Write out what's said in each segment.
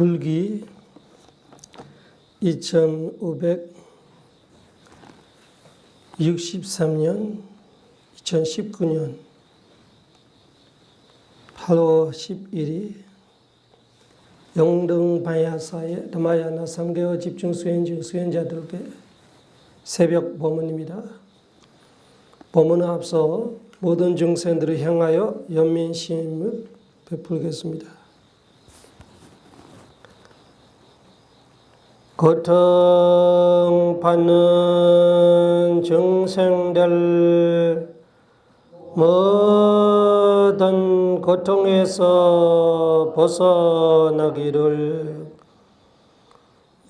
불기 2563년 2019년 8월 10일이 영등반야사의 드마야나 3개월 집중 수행 중 수행자들께 새벽 법문입니다. 법문에 앞서 모든 중생들을 향하여 연민심을 베풀겠습니다. 고통받는 중생들 모든 고통에서 벗어나기를,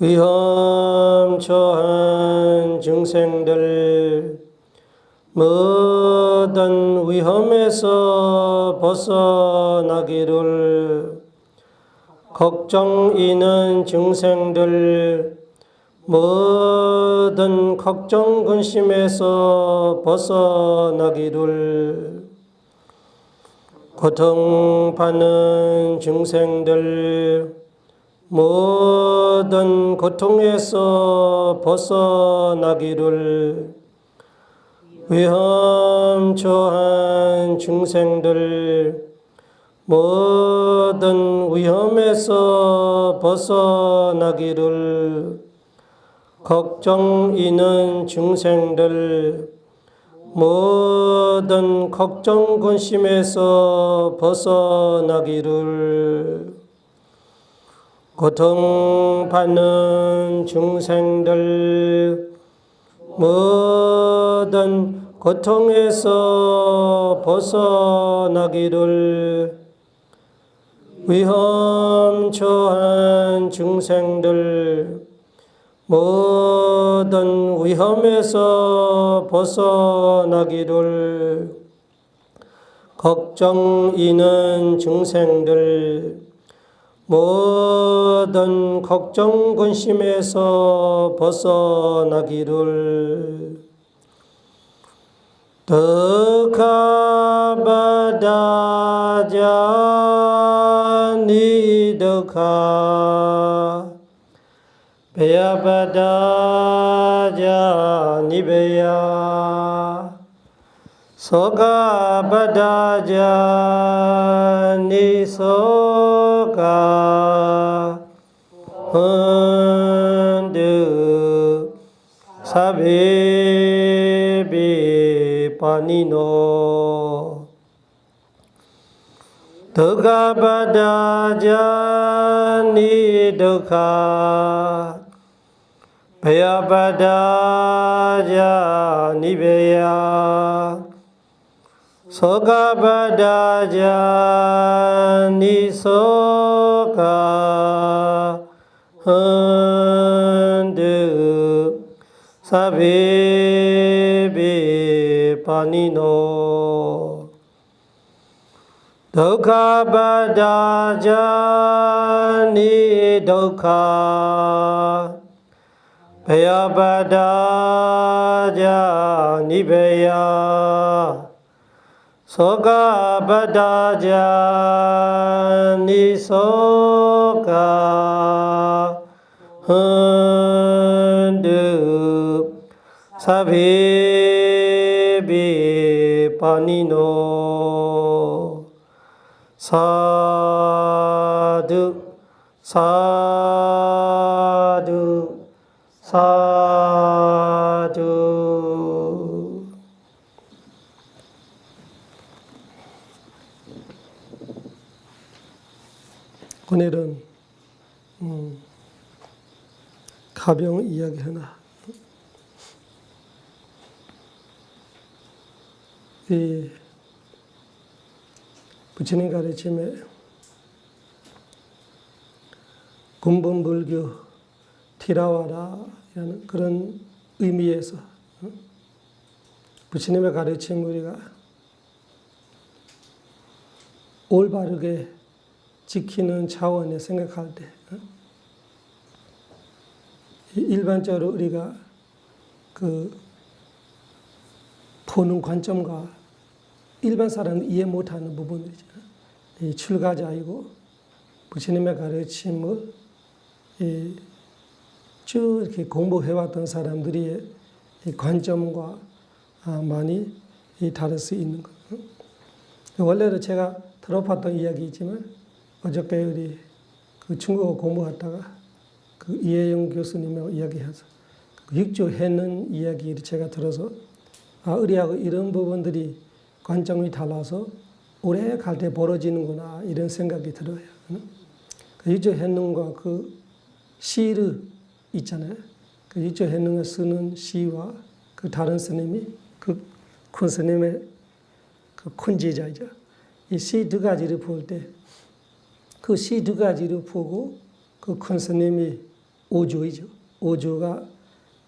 위험 처한 중생들 모든 위험에서 벗어나기를, 걱정 있는 중생들 모든 걱정 근심에서 벗어나기를, 고통받는 중생들 모든 고통에서 벗어나기를, 위험 처한 중생들 모든 위험에서 벗어나기를, 걱정 있는 중생들 모든 걱정 근심에서 벗어나기를, 고통받는 중생들 모든 고통에서 벗어나기를, 위험 처한 중생들 모든 위험에서 벗어나기를, 걱정 있는 중생들 모든 걱정 근심에서 벗어나기를, 덕하바다자 니덕하 베야바다자 니베야 소가바다자 니소가 헌드 사베비 파니노 덕하바다자 니덕하 베야바다자 니베야 소가바다자 니소가 헌드 사베비 파니노 덕하바다자 니덕하 베야바다자 니베야 소가바다자 니소가 헌드 사베비 파니노 사두 사두 사두. 오늘은 가병 이야기 하나. 이 부처님 가르침에 군본불교 티라와라라는 그런 의미에서 부처님의 가르침 우리가 올바르게 지키는 차원에 생각할 때 일반적으로 우리가 그 보는 관점과 일반 사람은 이해 못하는 부분이죠. 이 출가자이고 부처님의 가르침을 쭉 이렇게 공부해왔던 사람들의 이 관점과 많이 다를 수 있는 것. 원래는 제가 들어봤던 이야기이지만 어저께 우리 그 중국어 공부하다가 그 이혜영 교수님하고 이야기해서 육조해는 이야기를 제가 들어서 우리하고 이런 부분들이 관점이 달라서 오래 갈 때 벌어지는구나 이런 생각이 들어요. 그 육조해는과 그 시를 있잖아요. 그 육조해는을 쓰는 시와 그 다른 스님이 그 큰 스님의 그 큰 제자이죠. 이 시 두 가지를 볼 때 그 시 두 가지를 보고 그 큰 스님이 오조이죠. 오조가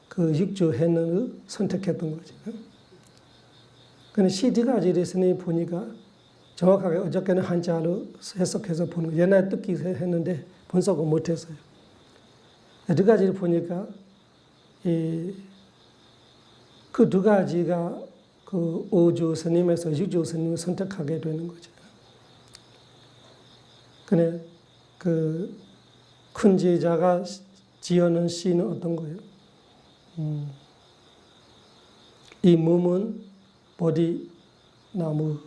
그 육조해는을 선택했던 거죠. 근데 시 두 가지를 스님이 보니까 정확하게 어저께는 한자로 해석해서 보는 거. 옛날에 듣기 했는데 분석을 못했어요. 두 가지를 보니까 그 두 가지가 그 오조 스님에서 육조 스님을 선택하게 되는 거죠. 근데 그 큰 제자가 지어낸 시는 어떤 거예요? 이 몸은 보디나무,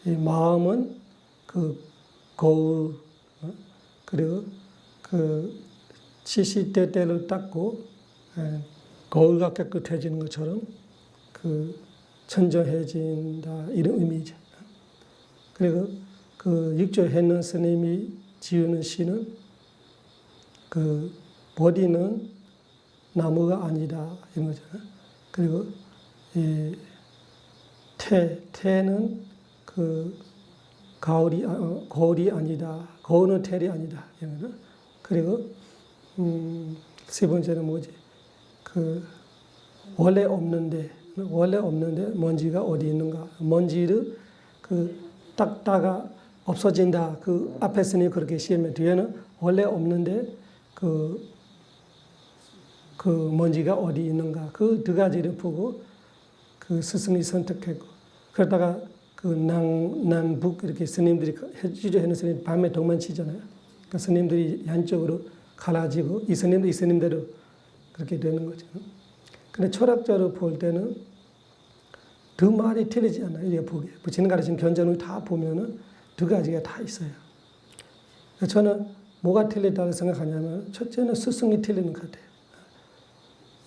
이 마음은 그 거울, 그리고 그 시시때때를 닦고 거울과 깨끗해지는 것처럼 그 천정해진다 이런 의미죠. 그리고 그 육조해는 스님이 지으는 시는 그 보디는 나무가 아니다 이런 거잖아요. 그리고 이 태는 그 거울이 아니다. 거울은 텔이 아니다. 이런 거. 그리고 세 번째는 뭐지? 그 원래 없는데 먼지가 어디 있는가? 먼지를 그 닦다가 없어진다. 그 앞에 스님 그렇게 시하면 뒤에는 원래 없는데 그 먼지가 어디 있는가? 그 두 가지를 보고 그 스승이 선택했고 그러다가 그 남북 이렇게 스님들이 해주는 스님 밤에 동만 치잖아요. 그러니까 스님들이 양쪽으로 갈라지고 이 스님도 이 스님대로 그렇게 되는 거죠. 근데 철학적으로 볼 때는 두 말이 틀리지 않아요. 이게 보기에. 부처님 가르친 견전을 다 보면은 두 가지가 다 있어요. 저는 뭐가 틀리다고 생각하냐면 첫째는 스승이 틀리는 것 같아요.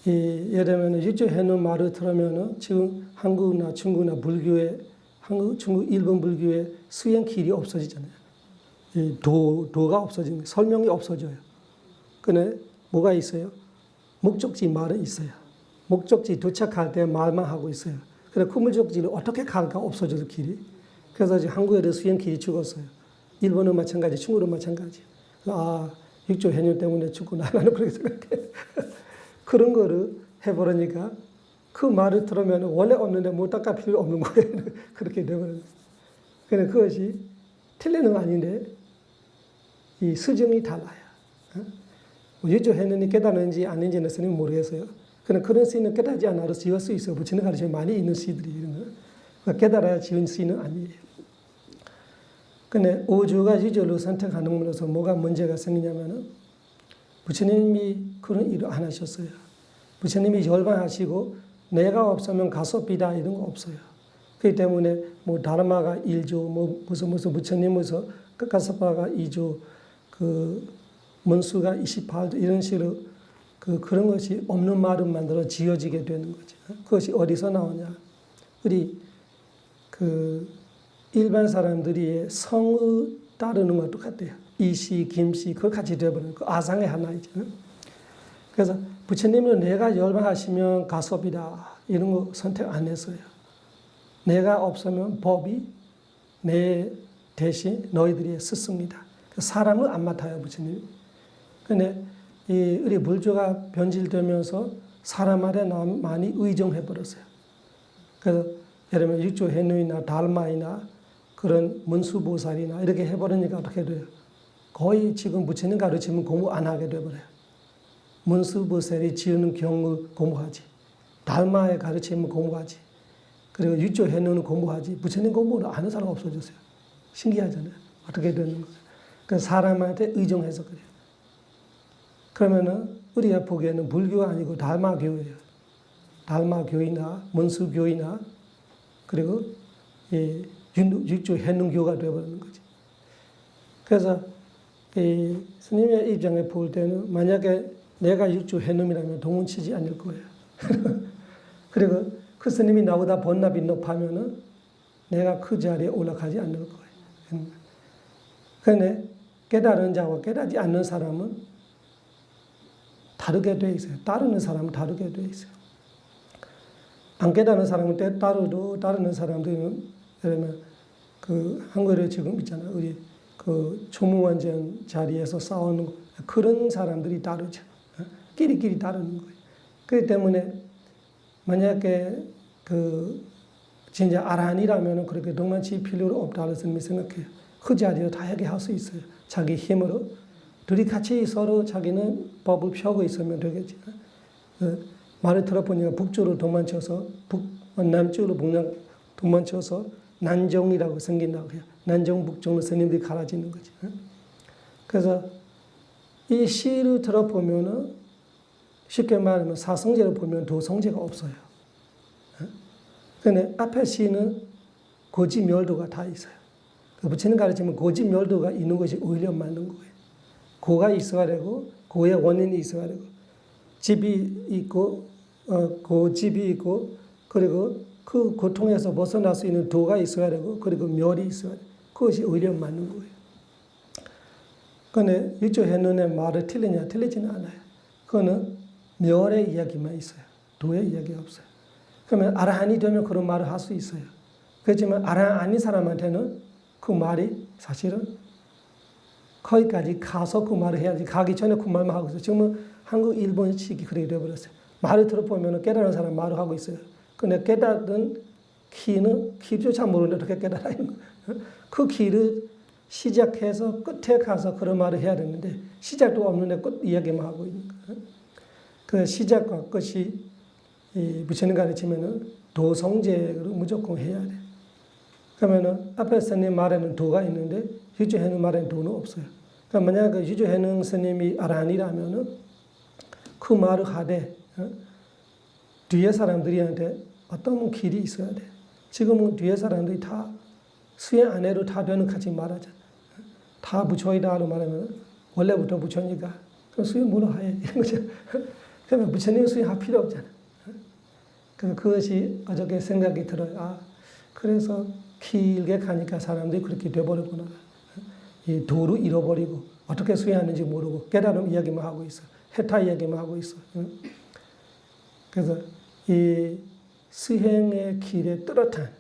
예를 들면 육조해는 말을 들으면은 지금 한국이나 중국이나 불교에 한국, 중국, 일본 불교의 수행 길이 없어지잖아요. 이 도가 없어지는 거예요. 설명이 없어져요. 근데 뭐가 있어요? 목적지 말은 있어요. 목적지 도착할 때 말만 하고 있어요. 그래서 그 목적지를 어떻게 갈까 없어져서 길이. 그래서 이제 한국에 수행 길이 죽었어요. 일본은 마찬가지, 중국은 마찬가지. 육조 해녀 때문에 죽구나. 나는 그렇게 생각해. 그런 거를 해버리니까 그 말을 들으면 원래 없는데 뭐 닦아 필요 없는 거예요. 그렇게 되버려요. 그런데 그것이 틀리는 건 아닌데 이 수정이 달라요. 육조 해녀이 깨달는지 아닌지는 스님은 모르겠어요. 그런데 그런 시는 깨달지 않아도 지을 수 있어요. 부처님 가르침에 많이 있는 시들이 이런 거. 깨달아야 지은 시는 아니에요. 근데 오조가 유조를 선택하는 것으로 뭐가 문제가 생기냐면은 부처님이 그런 일을 안 하셨어요. 부처님이 열반하시고 내가 없으면 가섭이다 이런 거 없어요. 그렇기 때문에 뭐 다르마가 1조, 뭐 무슨 부처님에서 가섭파가 2조, 그 문수가 28조 이런 식으로 그런 것이 없는 말을 만들어 지어지게 되는 거죠. 그것이 어디서 나오냐? 우리 그 일반 사람들이 성을 따르는 것도 똑같아요. 이씨, 김씨, 그걸 같이 되어버리는 그 아상의 하나 있잖아요. 그래서 부처님은 내가 열반하시면 가섭이다 이런 거 선택 안 했어요. 내가 없으면 법이 내 대신 너희들이 스승이다. 사람을 안 맡아요 부처님. 근데 우리 물조가 변질되면서 사람한테 많이 의존해버렸어요. 그래서 예를 들면 육조 해누이나 달마이나 그런 문수보살이나 이렇게 해버리니까 어떻게 돼요? 거의 지금 부처님 가르치면 공부 안 하게 돼버려요. 문수보살이 지으는 경을 공부하지. 달마에 가르치면 공부하지. 그리고 육조 해누는 공부하지. 부처님 공부를 아는 사람 없어졌어요. 신기하잖아요. 어떻게 되는 거예요? 그러니까 사람한테 의존해서 그래요. 그러면은 우리가 보기에는 불교가 아니고 달마교예요. 달마교이나 문수교이나 그리고 이 육조 해능교가 되어버리는 거지. 그래서 이 스님의 입장에 볼 때는 만약에 내가 육조 해놈이라면 도망치지 않을 거예요. 그리고 그 스님이 나보다 번납이 높으면은 내가 그 자리에 올라가지 않을 거예요. 그런데 깨달은 자와 깨닫지 않는 사람은 다르게 돼 있어요. 따르는 사람은 다르게 돼 있어요. 안 깨닫는 사람은 따르도 따르는 사람들은 예를 들면 그 한글에 지금 있잖아요. 우리 그 초무원전 자리에서 싸우는 그런 사람들이 다르죠. 끼리끼리 다르는 거예요. 그렇기 때문에 만약에 그 진짜 아란이라면 그렇게 동만치 필요가 없다고 스님이 생각해요. 그 자리를 다 해결할 수 있어요. 자기 힘으로. 둘이 같이 서로 자기는 법을 펴고 있으면 되겠지. 말을 들어보니까 북쪽으로 도망쳐서 남쪽으로 도망쳐서 난정이라고 생긴다고 해요. 난정 북쪽으로 스님들이 갈아지는 거지. 그래서 이 시를 들어보면은 쉽게 말하면 사성제를 보면 도성제가 없어요. 그런데 앞에 시는 고지멸도가 다 있어요. 부처님 가르치면 고지멸도가 있는 것이 오히려 맞는 거예요. 고가 있어야 되고 고의 원인이 있어야 되고 집이 있고 고집이 있고 그리고 그 고통에서 벗어날 수 있는 도가 있어야 되고 그리고 멸이 있어야 되고 그것이 오히려 맞는 거예요. 그런데 육조해는의 말을 틀리냐 틀리지는 않아요. 그거는 멸의 이야기만 있어요. 도의 이야기가 없어요. 그러면 아라한이 되면 그런 말을 할 수 있어요. 그렇지만 아라한 아닌 사람한테는 그 말이 사실은 거기까지 가서 그 말을 해야지 가기 전에 그 말만 하고 있어요. 지금은 한국 일본식이 그렇게 되어버렸어요. 말을 들어보면 깨달은 사람 말을 하고 있어요. 근데 깨달은 키는 키조차 모르는데 어떻게 깨달아요? 그 키를 시작해서 끝에 가서 그런 말을 해야 되는데 시작도 없는데 끝 이야기만 하고 있는 거예요. 그 시작과 끝이 부처님 가르치면은 도성제로 무조건 해야 돼. 그러면은 앞에 스님 말에는 도가 있는데 유조해능 말에는 도는 없어요. 그러니까 만약 그 유조해능 스님이 아란이라면은 그 말을 하되 뒤에 사람들이한테 어떤 길이 있어야 돼. 지금은 뒤에 사람들이 다 수행 안 해도 다 되는 같이 말하잖아. 다 부처이다로 말하면 원래부터 부처니까 그럼 수행 뭐로 해 이런 거죠. 그러면 부처님 수행할 필요 없잖아. 그래서 그것이 어저께 생각이 들어요. 아 그래서 길게 가니까 사람들이 그렇게 돼버렸구나. 이 도를 잃어버리고 어떻게 수행하는지 모르고 깨달음 이야기만 하고 있어. 해타 이야기만 하고 있어. 그래서 이 수행의 길에 뚜렷한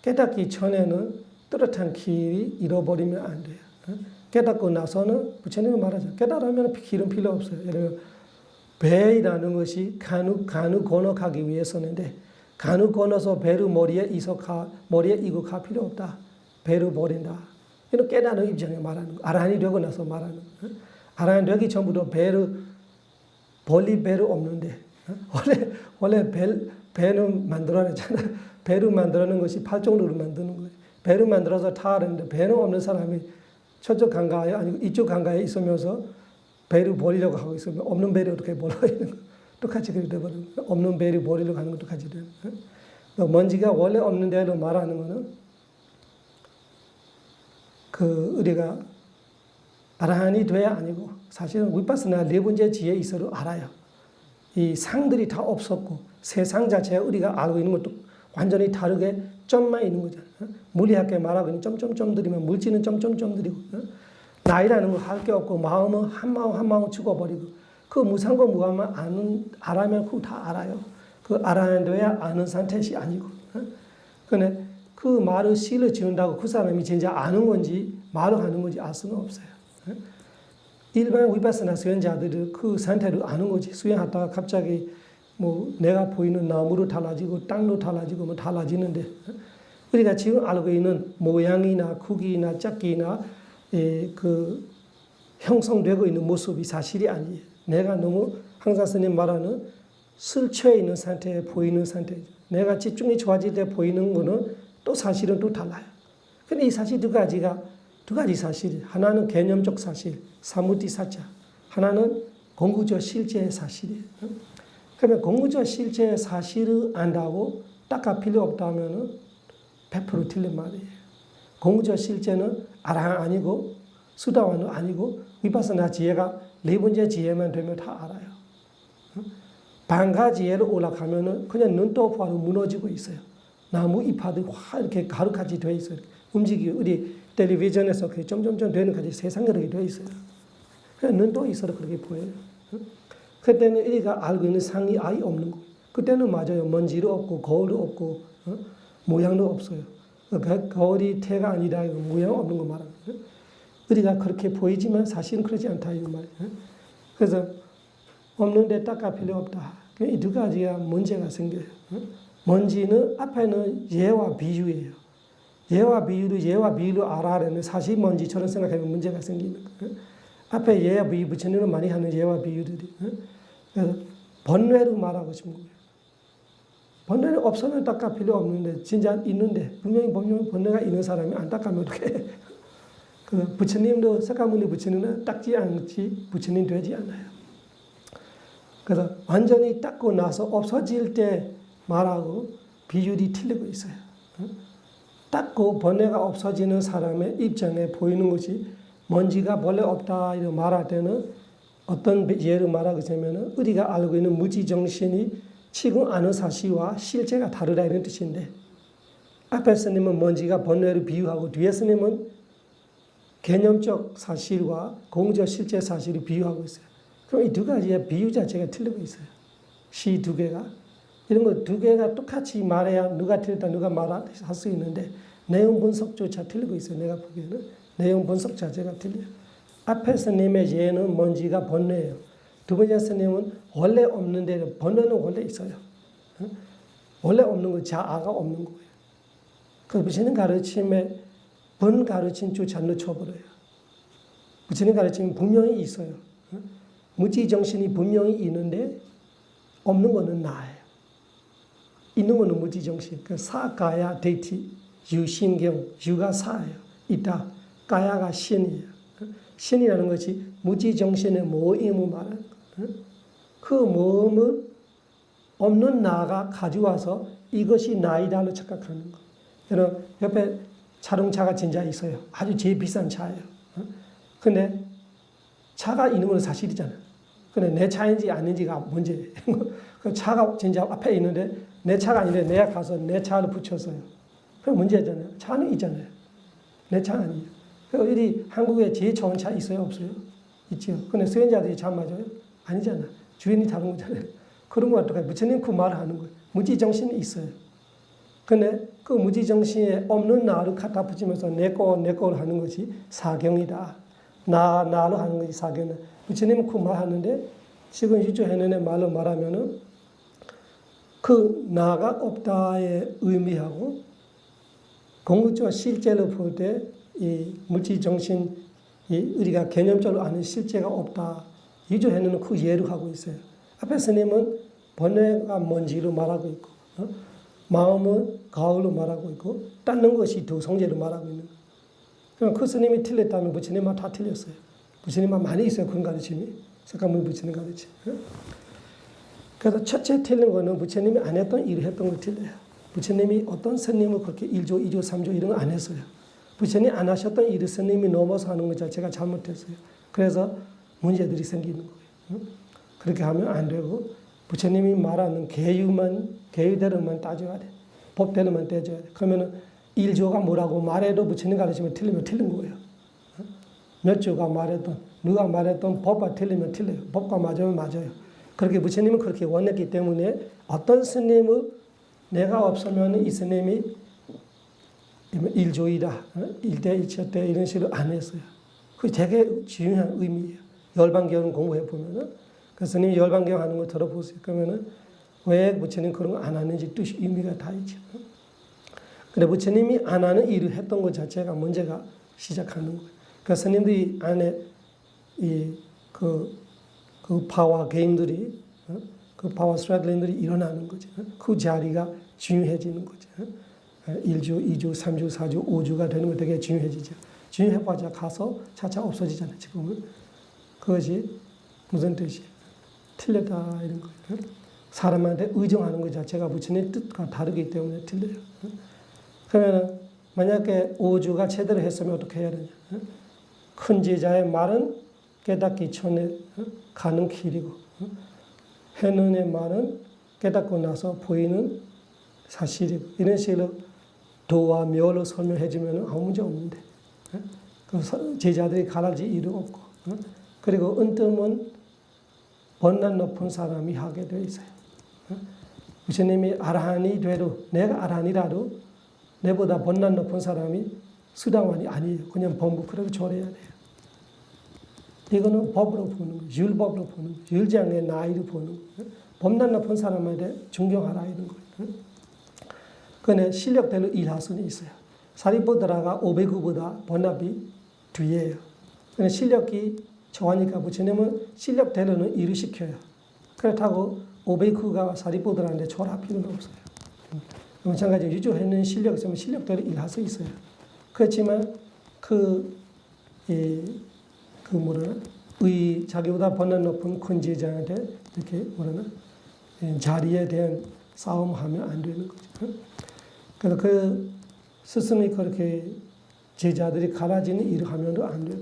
깨닫기 전에는 뚜렷한 길이 잃어버리면 안 돼요. 깨닫고 나서는 부처님은 말하죠. 깨달으면 길은 필요 없어요. 예를 들면 배이라는 것이 간우 건너가기 위해서인데 간우 건너서 배를 머리에 이고 갈 필요 없다. 배를 버린다. 이런 깨닫는 입장에 말하는 거. 아란이 되고 나서 말하는 거. 아란이 되기 전부터 벌릴 배를 없는데 원래 배는 만들어내잖아. 배를 만들어내는 것이 팔종로를 만드는 거예요. 배를 만들어서 타는데 배는 없는 사람이 저쪽 강가에 아니고 이쪽 강가에 있으면서 배를 버리려고 하고 있으면 없는 배를 어떻게 버리는 거 똑같이 그렇게 돼버리는 거예요. 없는 배를 버리려고 하는 것도 똑같이 되는 거예요. 먼지가 원래 없는 대로 말하는 거는 그 우리가 아라한이 돼야 아니고 사실은 위파스나 네 번째 지혜에 있어도 알아요. 이 상들이 다 없었고 세상 자체가 우리가 알고 있는 것도 완전히 다르게 점만 있는 거잖아요. 물리학계 말하고 점점점들이면 물질은 점점점들이고 나이라는 거 할 게 없고 마음은 한 마음 죽어버리고 그 무상과 무함만 알아면 그거 다 알아요. 그 알아야 돼야 아는 상태시 아니고. 근데 그 말을 시를 지은다고 그 사람이 진짜 아는 건지 말을 하는 건지 알 수는 없어요. 일반 위파스나 수행자들이 그 상태를 아는 거지. 수행하다가 갑자기 뭐 내가 보이는 나무로 달라지고 땅로 달라지고 뭐 달라지는데 우리가 지금 알고 있는 모양이나 크기나 작기나 그 형성되고 있는 모습이 사실이 아니에요. 내가 너무 항상 스님 말하는 설치해 있는 상태에 보이는 상태. 내가 집중이 좋아질 때 보이는 거는 또 사실은 또 달라요. 근데 이 사실 두 가지 사실. 하나는 개념적 사실, 사무티 사자. 하나는 공구조 실제의 사실이에요. 그러면 공구조 실제의 사실을 안다고 닦아 필요 없다면 100% 틀린 말이에요. 공구조 실제는 아랑 아니고 수다원은 아니고 위파스나 지혜가 네 번째 지혜만 되면 다 알아요. 반가 지혜로 올라가면은 그냥 눈떠파로 무너지고 있어요. 나무 잎하듯 확 이렇게 가루같이 되어 있어요. 움직이고 우리 텔레비전에서 그게 점점점 되는 것이 세상 그렇게 되어 있어요. 그냥 눈떠 있어도 그렇게 보여요. 그때는 우리가 알고 있는 상이 아예 없는 거예요. 그때는 맞아요. 먼지도 없고 거울도 없고 모양도 없어요. 거울이 태가 아니라 모양 없는 거 말하는 거예요. 우리가 그렇게 보이지만 사실은 그렇지 않다 이 말이에요. 그래서 없는데 닦아 필요 없다. 이 두 가지가 문제가 생겨요. 먼지는 앞에는 예와 비유예요. 예와 비유를 알아내는 사실 먼지처럼 생각하면 문제가 생기는 거예요. 앞에 예와 비유 부처님은 많이 하는 예와 비유들이. 그래서 번뇌로 말하고 싶은 거예요. 번뇌는 없으면 닦아 필요 없는데 진짜 있는데 분명히 번뇌가 있는 사람이 안 닦으면 어떡해. 그 부처님도 석가모니 부처님은 닦지 않지 부처님 되지 않아요. 그래서 완전히 닦고 나서 없어질 때 말하고 비율이 틀리고 있어요. 닦고 번뇌가 없어지는 사람의 입장에 보이는 것이 먼지가 본래 없다 이렇게 말할 때는 어떤 예를 말하자면 우리가 알고 있는 무지정신이 지금 아는 사실과 실제가 다르다 이런 뜻인데 앞에 스님은 먼지가 번뇌를 비유하고 뒤에 스님은 개념적 사실과 공적 실제 사실을 비유하고 있어요. 그럼 이 두 가지의 비유 자체가 틀리고 있어요. 시 두 개가. 이런 거 두 개가 똑같이 말해야 누가 틀렸다 누가 말할 수 있는데 내용 분석조차 틀리고 있어요. 내가 보기에는. 내용 분석 자체가 틀려요. 앞에 스님의 예는 먼지가 번뇌예요. 두 번째 스님은 원래 없는데 번뇌는 원래 있어요. 원래 없는 거 자아가 없는 거예요. 그 부처님 가르침에 본 가르침조차 놓쳐버려요. 부처님 가르침은 분명히 있어요. 무지정신이 분명히 있는데 없는 거는 나예요. 있는 거는 무지정신. 그 사가야 데이티, 유신경, 유가 사예요. 있다. 가야가 신이에요. 신이라는 것이 무지정신의 모임을 말하는 거예요. 그 모임을 없는 나가 가져와서 이것이 나이다로 착각하는 거예요. 여러분 옆에 자동차가 진짜 있어요. 아주 제일 비싼 차예요. 근데 차가 있는 건 사실이잖아요. 근데 내 차인지 아닌지가 문제예요. 그 차가 진짜 앞에 있는데 내 차가 아닌데 내가 가서 내 차를 붙였어요. 그럼 문제잖아요. 차는 있잖아요. 내 차 아니에요. 우리 한국에 제일 좋은 차 있어요? 없어요? 있죠. 근데 수행자들이 차 맞아요? 아니잖아. 주인이 다른 거잖아요. 그런 거 어떡해. 부처님 그 말을 하는 거예요. 무지정신이 있어요. 근데 그 무지정신에 없는 나를 갖다 붙이면서 내 거를 하는 것이 사경이다. 나로 하는 것이 사경이다. 부처님은 그 말 하는데 지금 유조해내는 말로 말하면은 그 나가 없다의 의미하고 공급적 실제로 볼 때 이 무지정신 우리가 개념적으로 아는 실제가 없다. 유조해내는 그 예를 하고 있어요. 앞에 스님은 번뇌가 먼지로 말하고 있고 마음은 가을로 말하고 있고 닦는 것이 두 성제로 말하고 있는 거예요. 그럼 그 스님이 틀렸다면 부처님만 다 틀렸어요. 부처님만 많이 있어요. 그런 가르침이. 석가모니 부처님 가르침. 그래서 첫째 틀린 거는 부처님이 안 했던 일을 했던 거 틀려요. 부처님이 어떤 스님을 그렇게 1조, 2조, 3조 이런 거 안 했어요. 부처님이 안 하셨던 일을 스님이 넘어서 하는 것 자체가 잘못했어요. 그래서 문제들이 생기는 거예요. 그렇게 하면 안 되고 부처님이 말하는 계유대로만 따져야 돼. 법대로만 따져야 돼. 그러면 1조가 뭐라고 말해도 부처님 가르치면 틀리면 틀린 거예요. 몇 조가 말했던 누가 말했던 법과 틀리면 틀려요. 법과 맞으면 맞아요. 그렇게 부처님은 그렇게 원했기 때문에 어떤 스님을 내가 없으면 이 스님이 1조이다. 1대 2대 이런 식으로 안 했어요. 그게 되게 중요한 의미예요. 열반경을 공부해 보면은 그 스님이 열반경 하는 거 들어보세요. 그러면은 왜 부처님 그런 거 안 하는지 뜻이 의미가 다 있죠. 근데 부처님이 안 하는 일을 했던 것 자체가 문제가 시작하는 거예요. 그 스님들이 안에 그 파워 게임들이 그 파워 스트러글들이 일어나는 거죠. 그 자리가 중요해지는 거죠. 1조, 2조, 3조, 4조, 5조가 되는 거 되게 중요해지죠. 중요해봐야 가서 차차 없어지잖아요. 지금은. 그것이 무슨 뜻이에요? 틀렸다 이런 거예요. 사람한테 의존하는 것 자체가 부처님의 뜻과 다르기 때문에 틀려요. 그러면 만약에 오주가 제대로 했으면 어떻게 해야 되냐? 큰 제자의 말은 깨닫기 전에 가는 길이고, 해는의 말은 깨닫고 나서 보이는 사실이고, 이런 식으로 도와 묘로 설명해 주면 아무 문제 없는데, 제자들이 가라질 이유가 없고, 그리고 은뜸은 번난 높은 사람이 하게 되어 있어요. 부처님이 아라한이 돼도, 내가 아라한이라도 내보다 번난 높은 사람이 수다원이 아니에요. 그냥 범부크라고 절해야 돼요. 이거는 법으로 보는 거예요. 율법으로 보는 거예요. 율장의 나이로 보는 거예요. 범난 높은 사람한테 존경하라 이런 거예요. 그런데 실력대로 일할 수는 있어요. 사리부트라가 500구보다 번납이 뒤에요. 그런데 실력이 좋아하니까 부처님은 실력대로는 일을 시켜요. 그렇다고 500구가 사리부트라한테 절할 필요는 없어요. 마찬가지 유주하는 실력이 있으면 실력대로 일할 수 있어요. 그렇지만 자기보다 번난 높은 큰 제자한테 이렇게 자리에 대한 싸움하면 안 되는 거죠. 그래서 그 스승이 그렇게 제자들이 갈라지는 일을 하면도 안 되고,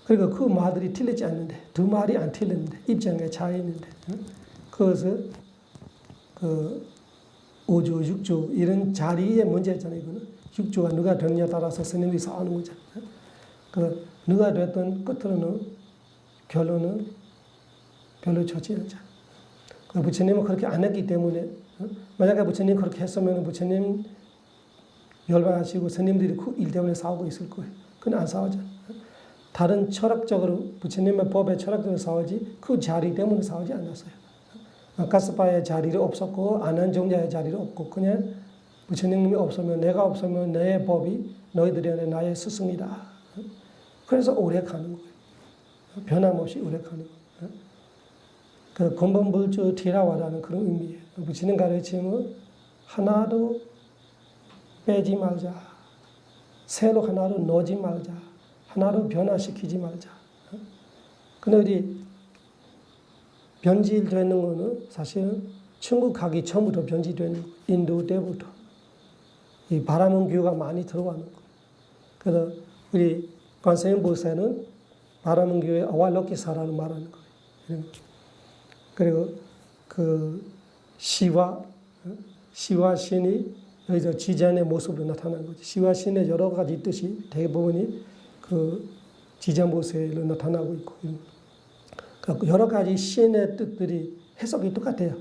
그리고 그 말들이 틀리지 않는데, 두 말이 안 틀리는데, 입장에 차이 있는데, 그것을 오조, 육조 이런 자리의 문제잖아요. 이거는 육조가 누가 됐냐에 따라서 스님들이 싸우는 거잖아요. 그 누가 됐든 끝으로는 결론은 별로 좋지 않잖아요. 부처님은 그렇게 안 했기 때문에, 만약에 부처님 그렇게 했으면 부처님 열반하시고 스님들이 그 일 때문에 싸우고 있을 거예요. 그건 안 싸우잖아요. 다른 철학적으로 부처님의 법에 철학적으로 싸우지 그 자리 때문에 싸우지 않았어요. 가스파의 자리도 없었고 아난종자의 자리도 없고, 그냥 부처님이 없으면, 내가 없으면 내 법이 너희들이 나의 스승이다. 그래서 오래 가는 거예요. 변함없이 오래 가는 거예요. 그 근본불주 티라와라는 그런 의미예요. 부처님 가르침은 하나도 빼지 말자, 새로 하나도 넣지 말자, 하나도 변화시키지 말자. 근데 우리 변질되는 거는 사실은 중국 가기 전부터 변질되는 거예요. 인도 때부터. 이 바라문교가 많이 들어가는 거예요. 그래서 우리 관세음 보살은 바라문교의 아왈로키사라는 말하는 거예요. 그리고 그 시와 신이 여기서 지jan의 모습으로 나타나는 거죠. 시와 신의 여러 가지 뜻이 대부분이 그 지jan 보살로 나타나고 있고, 여러 가지 신의 뜻들이 해석이 똑같아요.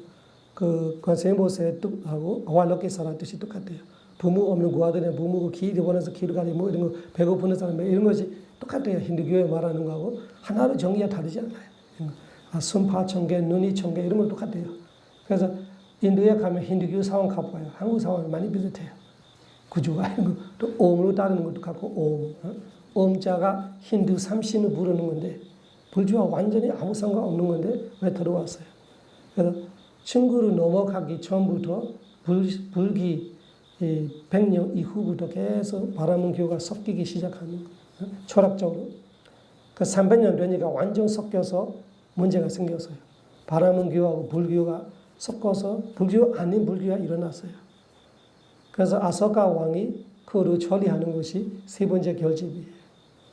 그 관세음 보살의 뜻하고 아왈로키사라는 뜻이 똑같아요. 부모 없는 고아들의 부모고 길이 원해서 길을 가지 뭐 이런 거, 배고프는 사람 이런 것이 똑같아요. 힌두교에 말하는 거하고 하나로 정의가 다르지 않아요. 순파청계, 눈이청계 이런 건 똑같아요. 그래서 인도에 가면 힌두교 사원 가봐요. 한국 사원 많이 비슷해요. 구조가. 또 옴으로 따르는 것도 같고 옴. 옴자가 힌두 삼신을 부르는 건데 불주와 완전히 아무 상관없는 건데 왜 들어왔어요. 그래서 중국으로 넘어가기 전부터 불기 100년 이후부터 계속 바라문교가 섞이기 시작하는 거예요. 철학적으로. 그 300년 되니까 완전 섞여서 문제가 생겼어요. 바라문교하고 불교가 섞어서 불교 아닌 불교가 일어났어요. 그래서 아소카 왕이 그를 처리하는 것이 세 번째 결집이에요.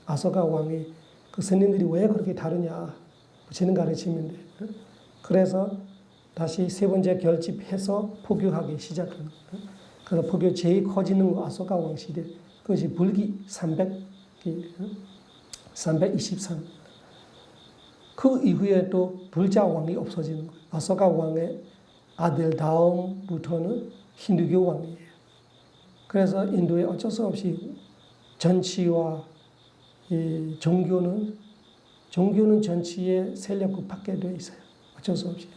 아소카 왕이 그 스님들이 왜 그렇게 다르냐, 부처님 가르침인데. 그래서 다시 세 번째 결집해서 포교하기 시작하는 거예요. 그래서 포교 제일 커지는 거 아소카 왕 시대. 그것이 불기 323. 그 이후에 또 불자 왕이 없어지는 거예요. 아소카 왕의 아들 다음부터는 힌두교 왕이에요. 그래서 인도에 어쩔 수 없이 정치와 이 종교는 정치의 세력을 받게 되어 있어요. 어쩔 수 없이.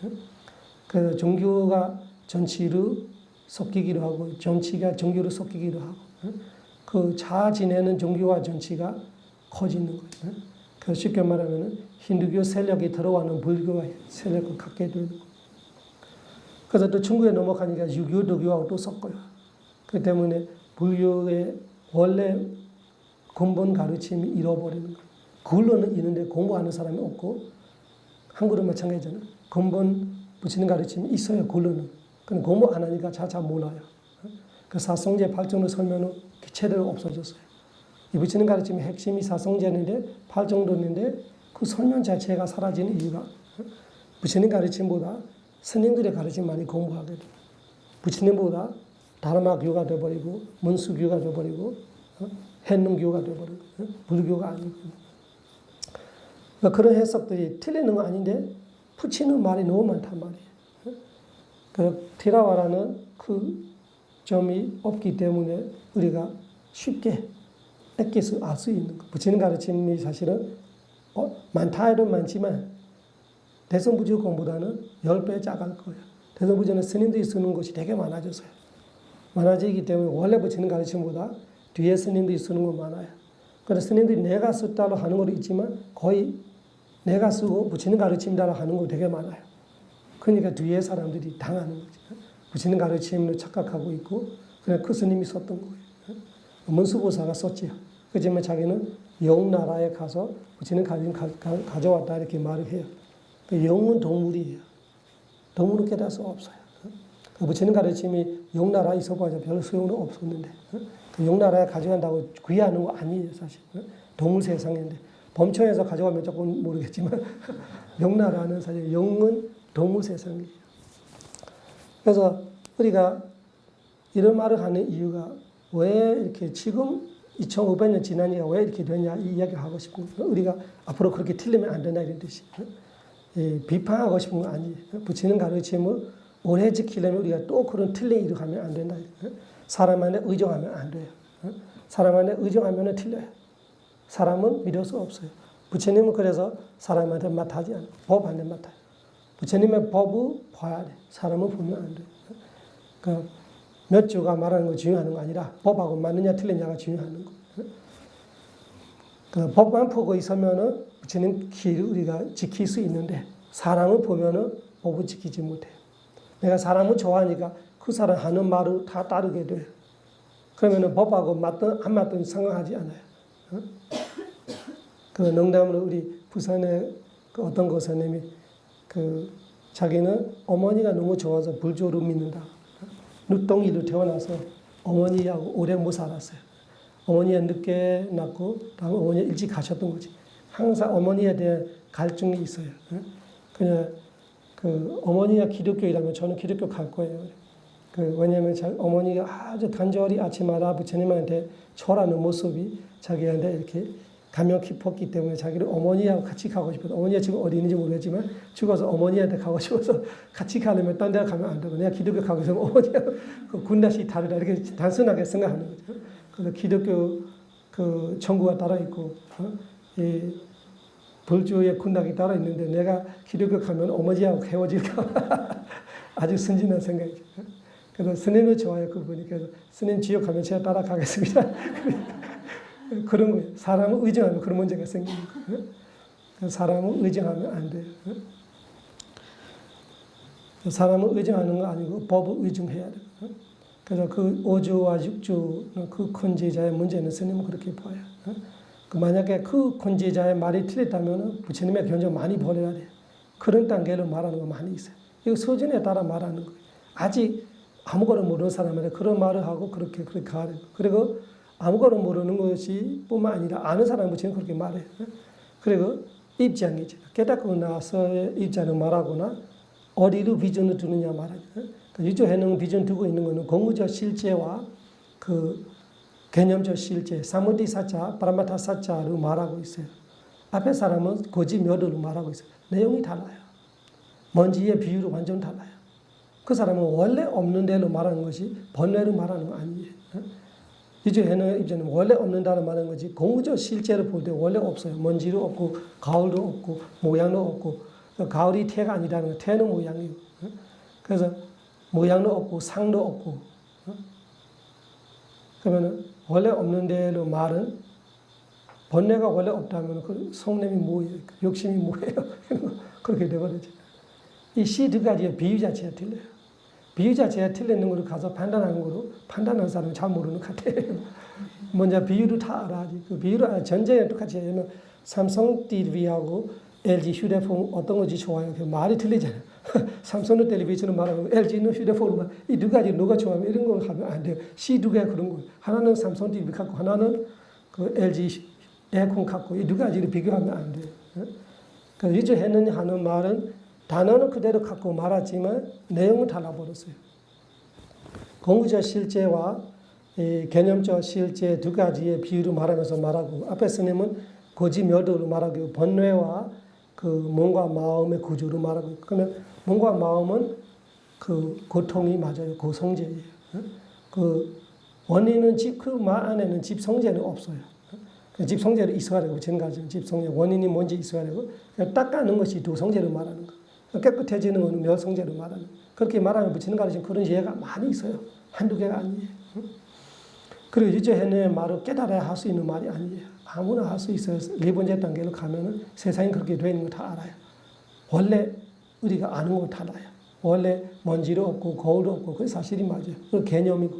그래서 종교가 정치로 섞이기도 하고 정치가 종교로 섞이기도 하고, 그 잘 지내는 종교와 정치가 커지는 거예요. 그래서 쉽게 말하면 힌두교 세력이 들어와는 불교 세력을 갖게 되는 거예요. 그래서 또 중국에 넘어가니까 유교, 도교하고 또 섞어요. 그 때문에 불교의 원래 근본 가르침이 잃어버리는 거예요. 그걸로는 있는데 공부하는 사람이 없고, 한글은 마찬가지잖아. 근본 부처님 가르침이 있어야 굴러는. 근데 공부 안 하니까 잘 몰라요. 그 사성제 팔정도 설명은 제대로 없어졌어요. 이 부처님 가르침의 핵심이 사성제인데 팔정도인데 그 설명 자체가 사라지는 이유가 부처님 가르침보다 스님들의 가르침 많이 공부하게 돼요. 부처님보다 다르마 교가 되어버리고 문수 교가 되어버리고 해능 교가 되어버리고 불교가 아니고 그러니까 그런 해석들이 틀리는 거 아닌데 붙이는 말이 너무 많단 말이에요. 그 테라와라는 그 점이 없기 때문에 우리가 쉽게 뺏겨서 알 수 있는 거. 부처님 가르침이 사실은 많다 해도 많지만 대성부지공보다는 10배 작을 거예요. 대성부지는 스님들이 쓰는 것이 되게 많아졌어요. 많아지기 때문에 원래 부처님 가르침보다 뒤에 스님들이 쓰는 건 많아요. 그래서 스님들이 내가 썼다고 하는 것도 있지만 거의 내가 쓰고 부처님 가르침이라고 하는 거 되게 많아요. 그러니까 뒤에 사람들이 당하는 거죠. 부처님 가르침을 착각하고 있고 그냥 그 스님이 썼던 거예요. 문수보사가 썼지요. 그렇지만 자기는 영나라에 가서 부처님 가르침 가져왔다 이렇게 말을 해요. 영은 동물이에요. 동물은 깨달을 수 없어요. 부처님 가르침이 영나라에 있어봐야 별 소용은 없었는데 영나라에 가져간다고 귀하는 거 아니에요 사실. 동물 세상인데 범청에서 가져가면 조금 모르겠지만 영나라는 사실 영은 동물 세상이에요. 그래서 우리가 이런 말을 하는 이유가 왜 이렇게 지금 2500년 지나니까 왜 이렇게 되냐 이 이야기를 하고 싶은 거예요. 우리가 앞으로 그렇게 틀리면 안 된다 이런 뜻이. 비판하고 싶은 건 아니에요. 부처님 가르침을 오래 지키려면 우리가 또 그런 틀린 일을 하면 안 된다. 사람한테 의존하면 안 돼요. 사람한테 의존하면 틀려요. 사람은 믿을 수 없어요. 부처님은 그래서 사람한테 맡하지 않아요. 법한테 맡아요. 부처님의 법을 봐야 돼. 사람은 보면 안 돼요. 그 몇 주가 말하는 거 중요한 거 아니라 법하고 맞느냐 틀리냐가 중요한 거. 그 법만 보고 있으면은 부처님 길을 우리가 지킬 수 있는데 사람을 보면은 법을 지키지 못해요. 내가 사람을 좋아하니까 그 사람 하는 말을 다 따르게 돼요. 그러면은 법하고 맞든 안 맞든 상관하지 않아요. 그 농담으로 우리 부산에 그 어떤 고사님이 그 자기는 어머니가 너무 좋아서 불교를 믿는다. 늦둥이로 태어나서 어머니하고 오래 못 살았어요. 어머니가 늦게 낳고 다음에 어머니가 일찍 가셨던 거지. 항상 어머니에 대한 갈증이 있어요. 그냥 그 어머니가 기독교이라면 저는 기독교 갈 거예요. 왜냐하면 어머니가 아주 간절히 아침마다 부처님한테 절하는 모습이 자기한테 이렇게 감명 깊었기 때문에 자기를 어머니하고 같이 가고 싶어서 어머니가 지금 어디 있는지 모르겠지만 죽어서 어머니한테 가고 싶어서 같이 가려면 딴 데 가면 안 되고 내가 기독교 가고 있으면 어머니하고 그 군dat이 다르다 이렇게 단순하게 생각하는 거죠. 그래서 기독교 그 정구가 따라 있고 이 불교의 군락이 따라 있는데 내가 기독교 가면 어머니하고 헤어질까 아주 순진한 생각이죠. 그래서 스님을 좋아해요 그분이. 그래서 스님 지옥 가면 제가 따라가겠습니다. 그런 거예요. 사람을 의존하면 그런 문제가 생기는 거예요. 사람을 의존하면 안 돼요. 사람을 의존하는 거 아니고 법을 의존해야 돼요. 그래서 그 5주와 6주 그 권지자의 문제는 스님은 그렇게 봐요. 만약에 그 권지자의 말이 틀렸다면 부처님의 견적 많이 버려야 돼요. 그런 단계로 말하는 거 많이 있어요. 이거 서준에 따라 말하는 거예요. 아직 아무거나 모르는 사람한테 그런 말을 하고 그렇게 가야 돼요. 그리고 아무거나 모르는 것이 뿐만 아니라 아는 사람은 부처님 그렇게 말해요. 그리고 입장이죠. 깨닫고 나서의 입장을 말하거나 어디로 비전을 두느냐 말하죠. 유조해능 비전 두고 있는 것은 공무적 실제와 그 개념적 실제, 사무디 사자, 파라마타 사자로 말하고 있어요. 앞에 사람은 고지 묘도로 말하고 있어요. 내용이 달라요. 먼지의 비유로 완전 달라요. 그 사람은 원래 없는 대로 말하는 것이 번뇌로 말하는 거 아니에요. 유조해능의 입장은 원래 없는다는 말하는 거지 공무적 실제를 볼 때 원래 없어요. 먼지도 없고 가을도 없고 모양도 없고 가을이 태가 아니라는 거 태는 모양이에요. 그래서 모양도 없고 상도 없고 그러면 원래 없는 대로 말은 번뇌가 원래 없다면 그 성냄이 뭐예요? 욕심이 뭐예요? 그렇게 되버리죠. 이 시 두 가지의 비유 자체가 틀려요. 비유 자체가 틀리는 걸로 가서 판단하는 거로 판단하는 사람은 잘 모르는 것 같아요. 먼저 비유를 다 알아야지. 그 비유를 전제에 똑같이 하면 삼성TV하고 LG 휴대폰 어떤 것이 좋아요? 그 말이 틀리잖아요. 삼성은 텔레비전을 말하고 LG는 휴대폰을 이 두 가지 누가 좋아하면 이런 거 하면 안 돼요. 시 두 개 그런 거. 하나는 삼성 TV 갖고 하나는 그 LG 에어컨 갖고 이 두 가지를 비교하면 안 돼요. 그래서 유주했느냐 하는 말은 단어는 그대로 갖고 말하지만 내용은 달라버렸어요. 공구적 실제와 개념적 실제 두 가지의 비유로 말하면서 말하고 앞에 스님은 고지묘도로 말하고 번뇌와 그 몸과 마음의 구조로 말하고 그러면 몸과 마음은 그 고통이 맞아요. 고성제예요. 그 원인은 그 말 안에는 집성제는 없어요. 집성제를 있어야 되고 전가지 집성제 원인이 뭔지 있어야 되고 닦아는 것이 도성제를 말하는 거. 깨끗해지는 것은 멸성제를 말하는 거. 그렇게 말하면 부처님 가르친 그런 예가 많이 있어요. 한두 개가 아니에요. 그리고 유죄해내의 말을 깨달아야 할 수 있는 말이 아니에요. 아무나 할 수 있어요. 네 번째 단계로 가면은 세상이 그렇게 되어 있는 거 다 알아요. 원래 우리가 아는 거 다 알아요. 원래 먼지도 없고 거울도 없고 그게 사실이 맞아요. 그 개념이고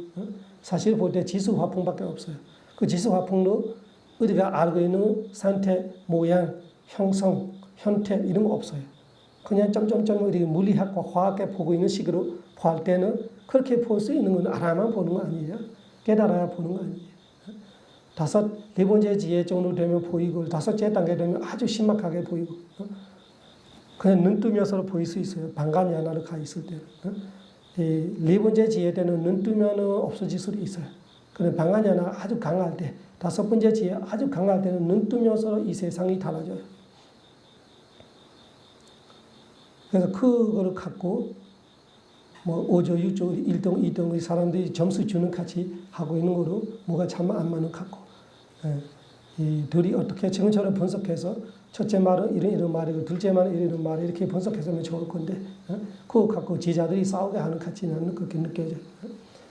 사실 볼 때 지수 화풍밖에 없어요. 그 지수 화풍도 우리가 알고 있는 상태, 모양, 형성, 형태 이런 거 없어요. 그냥 점점점 우리가 물리학과 과학에 보고 있는 식으로 볼 때는 그렇게 볼 수 있는 건 알아만 보는 거 아니에요. 깨달아야 보는 거 아니에요. 네 번째 지혜 정도 되면 보이고 다섯째 단계 되면 아주 심각하게 보이고 그냥 눈 뜨면서 보일 수 있어요. 반감이 하나로 가 있을 때는. 네 번째 지혜 때는 눈 뜨면 없어질 수도 있어요. 그런데 반감이 하나 아주 강할 때 다섯 번째 지혜 아주 강할 때는 눈 뜨면서 이 세상이 달라져요. 그래서 그거를 갖고 뭐 5조, 6조, 1등, 2등의 사람들이 점수 주는 같이 하고 있는 거로 뭐가 참 안 맞는 것 같고 이 둘이 어떻게 지금처럼 분석해서 첫째 말은 이런 말이고 둘째 말은 이런 말이 이렇게 분석해서면 좋을 건데 그거 갖고 지자들이 싸우게 하는 같이 나는 그렇게 느껴져요.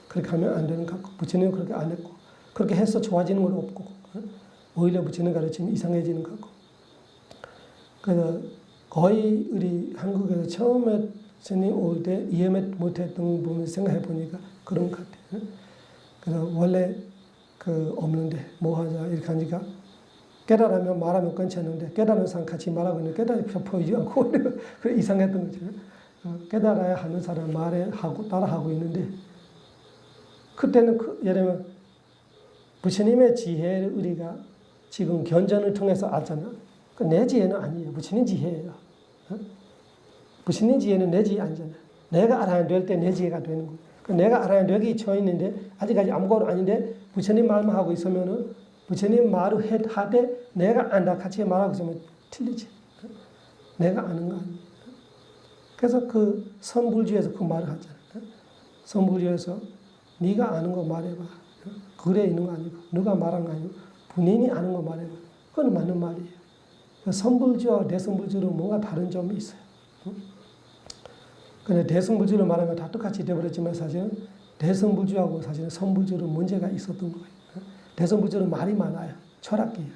그렇게 하면 안 되는 것 같고 부처님은 그렇게 안 했고 그렇게 해서 좋아지는 건 없고 오히려 부처님 가르치면 이상해지는 것 같고 그래서 거의 우리 한국에서 처음에 스님 올 때 이해 못했던 부분 생각해 보니까 그런 것 같아요. 그래서 원래 그 없는데 뭐 하자 이렇게 하니까 깨달으면 말하면 괜찮은데 깨달은 사람 같이 말하고 있는데 깨달이 보이지 않고 그래 이상했던 거죠. 깨달아야 하는 사람 말에 하고 따라하고 있는데 그때는 예를 들면 부처님의 지혜를 우리가 지금 견전을 통해서 알잖아. 내 지혜는 아니에요. 부처님 지혜예요. 부처님 지혜는 내 지혜 아니잖아. 내가 알아야 될 때 내 지혜가 되는 거야. 내가 알아야 되기 처해 있는데 아직까지 아무것도 아닌데 부처님 말만 하고 있으면은 부처님 말을 하되 내가 안다 같이 말하고 있으면 틀리지. 내가 아는 거 아니야. 그래서 그 선불주에서 그 말을 하잖아. 선불주에서 네가 아는 거 말해봐. 글에 있는 거 아니고 누가 말한 거 아니고 본인이 아는 거 말해봐. 그건 맞는 말이에요. 선불주와 대선불주는 뭔가 다른 점이 있어요. 근데 대승불주를 말하면 다 똑같이 되어버렸지만 사실은 대승불주하고 사실은 선불주는 문제가 있었던 거예요. 대승불주는 말이 많아요. 철학이에요.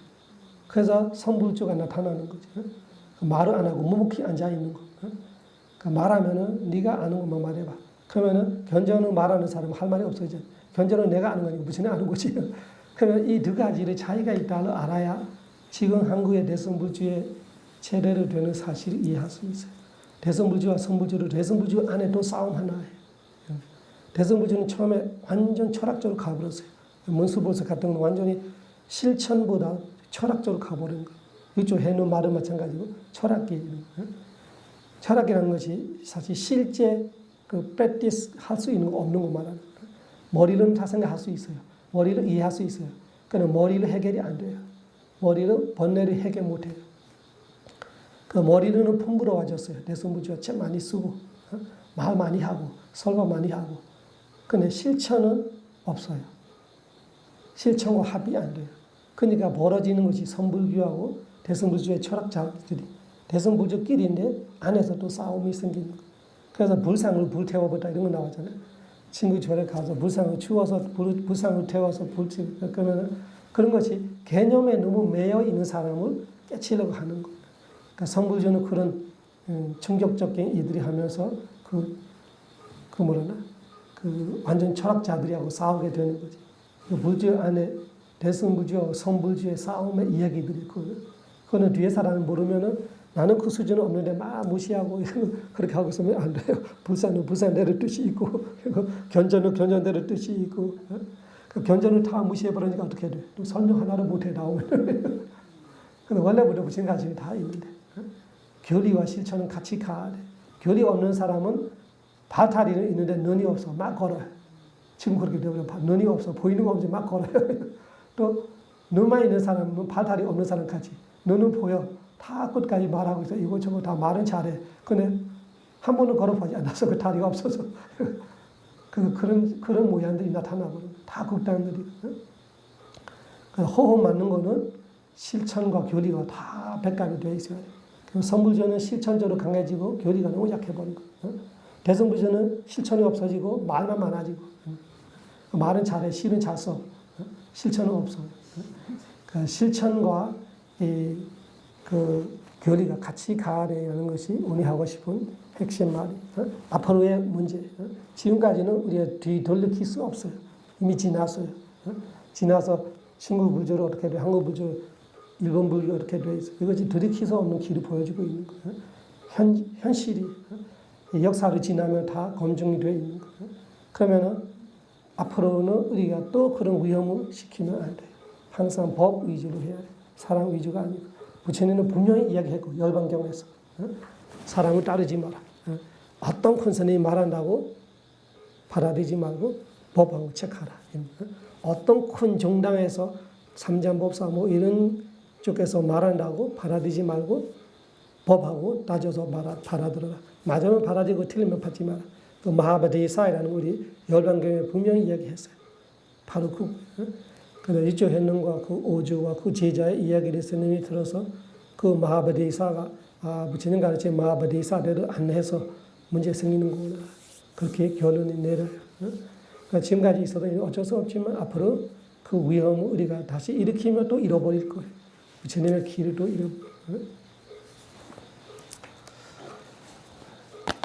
그래서 선불주가 나타나는 거죠. 말을 안 하고 묵묵히 앉아있는 거. 말하면은 네가 아는 것만 말해봐. 그러면은 견전은 말하는 사람은 할 말이 없어져. 견전은 내가 아는 거니까 무슨 아는 거지. 그러면 이 두 가지의 차이가 있다를 알아야 지금 한국의 대승불주의 체대로 되는 사실을 이해할 수 있어요. 대승불주와 선불주를 대승불주 안에 또 싸움 하나예요. 대승불주는 처음에 완전 철학적으로 가버렸어요. 문수보석 같은 건 완전히 실천보다 철학적으로 가버린 거예요. 이쪽 해놓은 말은 마찬가지고 철학이에요. 철학이라는 것이 사실 실제 그 practice 할 수 있는 거 없는 거 말하는 거예요. 머리로는 다 생각할 수 있어요. 머리로 이해할 수 있어요. 그러나 머리로 해결이 안 돼요. 머리로 번뇌를 해결 못 해요. 그 머리로는 풍부로워졌어요. 대승불주가 책 많이 쓰고 말 많이 하고 설법 많이 하고 근데 실천은 없어요. 실천과 합이 안 돼요. 그러니까 벌어지는 것이 선불주하고 대승불주의 철학자들이 대승불주끼리인데 안에서 또 싸움이 생기는 거예요. 그래서 불상을 불태워보다 이런 거 나왔잖아요. 친구 절에 가서 불상을 치워서 불상을 태워서 불치고 그러면 그런 것이 개념에 너무 매여 있는 사람을 깨치려고 하는 거예요. 그러니까 성불주는 그런 충격적인 이들이 하면서 그 완전 철학자들이하고 싸우게 되는 거지. 그 불주 안에 대승불주와 선불주의 싸움의 이야기들이 있고 그거는 뒤에 사람이 모르면은 나는 그 수준은 없는데 막 무시하고 그렇게 하고 있으면 안 돼요. 불산은 불산대로 뜻이 있고 견전은 견전대로 뜻이 있고 그 견전을 다 무시해버리니까 어떻게 돼? 또 설명 하나를 못해 나오면 근데 원래부터 무슨 가짐이 다 있는데 교리와 실천은 같이 가야 돼. 교리 없는 사람은 바타리는 있는데 눈이 없어 막 걸어요. 지금 그렇게 되면 눈이 없어 보이는 거 없이 막 걸어요. 또 눈만 있는 사람은 바타리 없는 사람 같이 눈은 보여 다 끝까지 말하고 있어. 이것저것 다 말은 잘해. 근데 한 번은 걸어보지 않아서 그 다리가 없어서 그런 모양들이 나타나거든. 다 극단들이. 호흡 맞는 거는 실천과 교리가 다 백감이 되어 있어야 돼. 성불전은 실천적으로 강해지고 교리가 너무 약해버리고 대성불전은 실천이 없어지고 말만 많아지고 말은 잘해 실은 잘 써. 실천은 없어. 그 실천과 그 교리가 같이 가야되는 것이 오늘 하고 싶은 핵심 말이. 앞으로의 문제. 지금까지는 우리가 뒤돌이킬 수 없어요. 이미 지났어요. 지나서 중국 불교로 어떻게 돼, 한국 불교, 일본 불교 어떻게 돼 있어. 이것이 돌이킬 수 없는 길을 보여주고 있는 거예요. 현실이 역사를 지나면 다 검증이 되어 있는 거예요. 그러면은 앞으로는 우리가 또 그런 위험을 시키면 안 돼요. 항상 법 위주로 해야 돼요. 사랑 위주가 아니고. 부처님은 분명히 이야기했고 열반경에서 사랑을 따르지 마라. 어떤 큰 스님이 말한다고 받아들이지 말고 법하고 체크하라. 어떤 큰 정당에서 삼장법사 뭐 이런 쪽에서 말한다고 받아들이지 말고 법하고 따져서 받아들여라. 맞으면 받아들이고 틀리면 받지 마라. 또 마하바데사이라는 우리 열반경에 분명히 이야기했어요. 바로 그래서 일조현능과 그 오주와 그 제자의 이야기를 스님이 들어서 그 마하바데사가 부처님 가르친 마하바데사대로 안 해서 문제 생기는 거구나. 그렇게 결론이 내려요. 그러니까 지금까지 있어도 어쩔 수 없지만 앞으로 그 위험을 우리가 다시 일으키면 또 잃어버릴 거예요. 부처님의 길을 또 잃어버릴 거예요.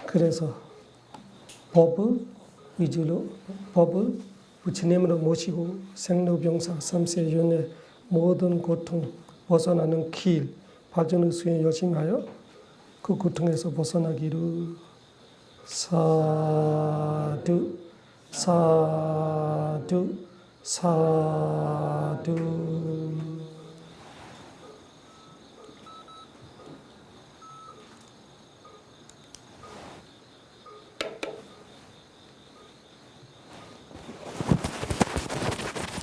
그래서 법을 위주로 법을 부처님으로 모시고 생로병사, 삼세윤회 모든 고통 벗어나는 길 발전의 수행 열심히 하여 그 고통에서 벗어나기를 사두 사두 사두